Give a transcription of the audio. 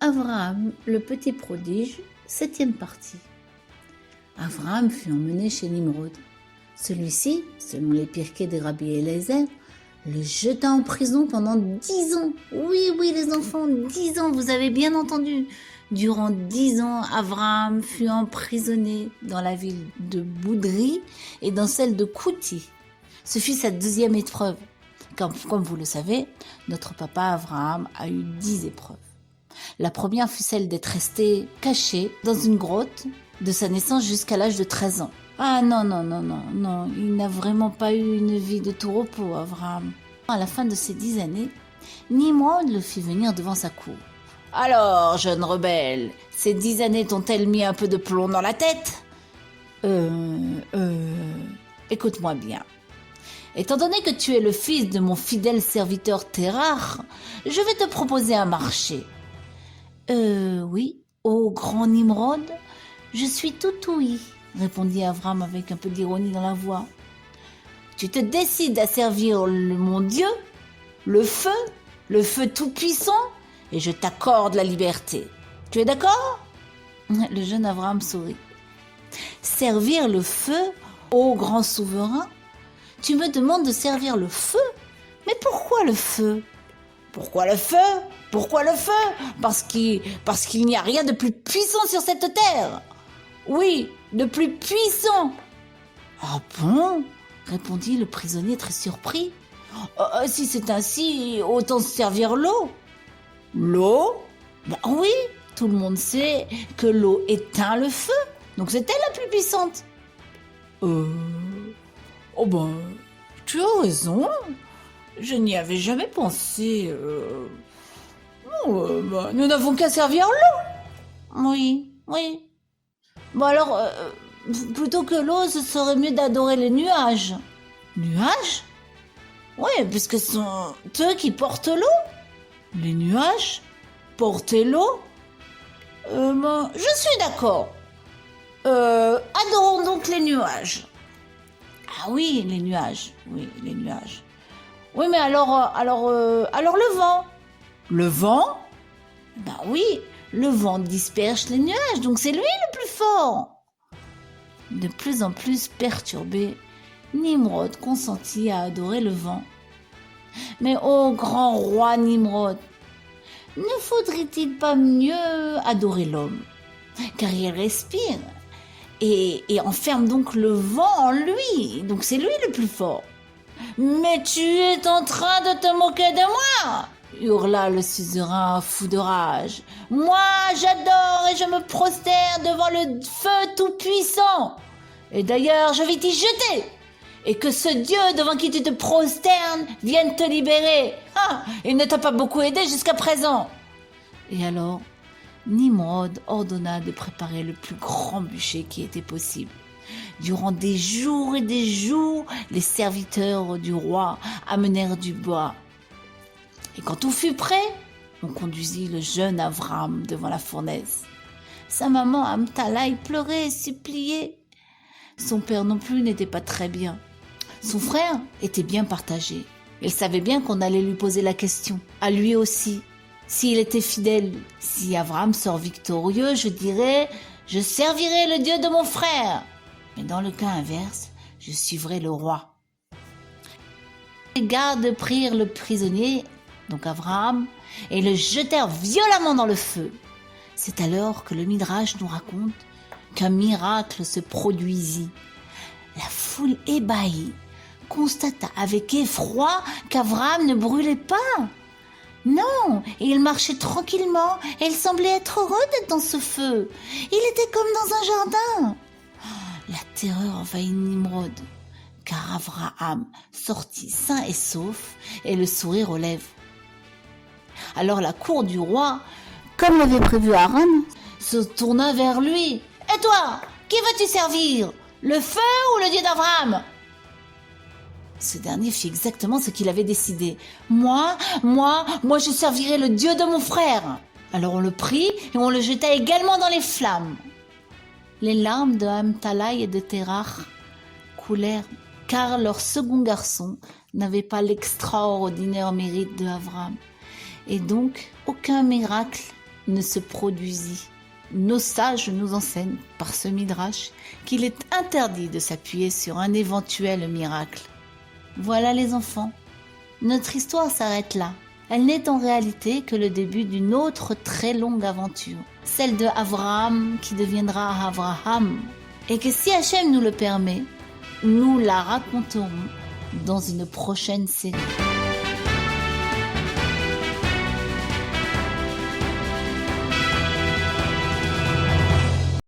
Abraham, le petit prodige, 7e partie. Abraham fut emmené chez Nimrod. Celui-ci, selon les pirkei de Rabbi Eliezer, le jeta en prison pendant 10 ans. Oui, les enfants, 10 ans, vous avez bien entendu. Durant 10 ans, Abraham fut emprisonné dans la ville de Boudri et dans celle de Kouti. Ce fut sa 2e épreuve. Comme vous le savez, notre papa Abraham a eu 10 épreuves. La première fut celle d'être resté caché dans une grotte de sa naissance jusqu'à l'âge de 13 ans. Ah non, il n'a vraiment pas eu une vie de tout repos, Abraham. À la fin de ces 10 années, Nimrod le fit venir devant sa cour. « Alors, jeune rebelle, ces 10 années t'ont-elles mis un peu de plomb dans la tête ?»« Écoute-moi bien. Étant donné que tu es le fils de mon fidèle serviteur Terach, je vais te proposer un marché. » Oui, ô grand Nimrod, je suis tout ouïe, répondit Abraham avec un peu d'ironie dans la voix. Tu te décides à servir mon Dieu, le feu tout-puissant, et je t'accorde la liberté. Tu es d'accord ? Le jeune Abraham sourit. Servir le feu, ô grand souverain ? Tu me demandes de servir le feu ? Mais pourquoi le feu ? Pourquoi le feu ? Pourquoi le feu ? Parce qu'il n'y a rien de plus puissant sur cette terre. Oui, de plus puissant. Ah bon ? Répondit le prisonnier très surpris. Si c'est ainsi, autant se servir l'eau. L'eau ? Ben oui, tout le monde sait que l'eau éteint le feu. Donc c'est elle la plus puissante. Oh ben, tu as raison. Je n'y avais jamais pensé. Nous n'avons qu'à servir l'eau. Oui. Bon alors, plutôt que l'eau, ce serait mieux d'adorer les nuages. Nuages ? Oui, puisque ce sont eux qui portent l'eau. Les nuages ? Porter l'eau ? Je suis d'accord. Adorons donc les nuages. Ah oui, les nuages. Oui, mais alors le vent. Le vent ? Ben oui, le vent disperse les nuages, donc c'est lui le plus fort. De plus en plus perturbé, Nimrod consentit à adorer le vent. Mais ô grand roi Nimrod, ne faudrait-il pas mieux adorer l'homme ? Car il respire et enferme donc le vent en lui, donc c'est lui le plus fort. Mais tu es en train de te moquer de moi ! Hurla le suzerain fou de rage. Moi, j'adore et je me prosterne devant le feu tout-puissant. Et d'ailleurs, je vais t'y jeter. Et que ce Dieu devant qui tu te prosternes vienne te libérer. Ah, il ne t'a pas beaucoup aidé jusqu'à présent. Et alors, Nimrod ordonna de préparer le plus grand bûcher qui était possible. Durant des jours et des jours, les serviteurs du roi amenèrent du bois. Et quand tout fut prêt, on conduisit le jeune Abraham devant la fournaise. Sa maman Amtalai pleurait et suppliait. Son père non plus n'était pas très bien. Son frère était bien partagé. Il savait bien qu'on allait lui poser la question, à lui aussi. S'il était fidèle, si Abraham sort victorieux, je dirais « Je servirai le Dieu de mon frère ». Mais dans le cas inverse, je suivrai le roi. Les gardes prirent le prisonnier, donc Abraham, et le jetèrent violemment dans le feu. C'est alors que le Midrash nous raconte qu'un miracle se produisit. La foule ébahie constata avec effroi qu'Abraham ne brûlait pas. Non, il marchait tranquillement et il semblait être heureux d'être dans ce feu. Il était comme dans un jardin. La terreur envahit Nimrod, car Abraham sortit sain et sauf et le sourire aux lèvres. Alors la cour du roi, comme l'avait prévu Aaron, se tourna vers lui. « Et toi, qui veux-tu servir ? Le feu ou le Dieu d'Abraham ?» Ce dernier fit exactement ce qu'il avait décidé. « Moi, je servirai le Dieu de mon frère !» Alors on le prit et on le jeta également dans les flammes. Les larmes de Amtalai et de Terach coulèrent, car leur second garçon n'avait pas l'extraordinaire mérite de Abraham. Et donc, aucun miracle ne se produisit. Nos sages nous enseignent, par ce midrash, qu'il est interdit de s'appuyer sur un éventuel miracle. Voilà les enfants, notre histoire s'arrête là. Elle n'est en réalité que le début d'une autre très longue aventure, celle de Abraham qui deviendra Abraham, et que si Hachem nous le permet, nous la raconterons dans une prochaine série.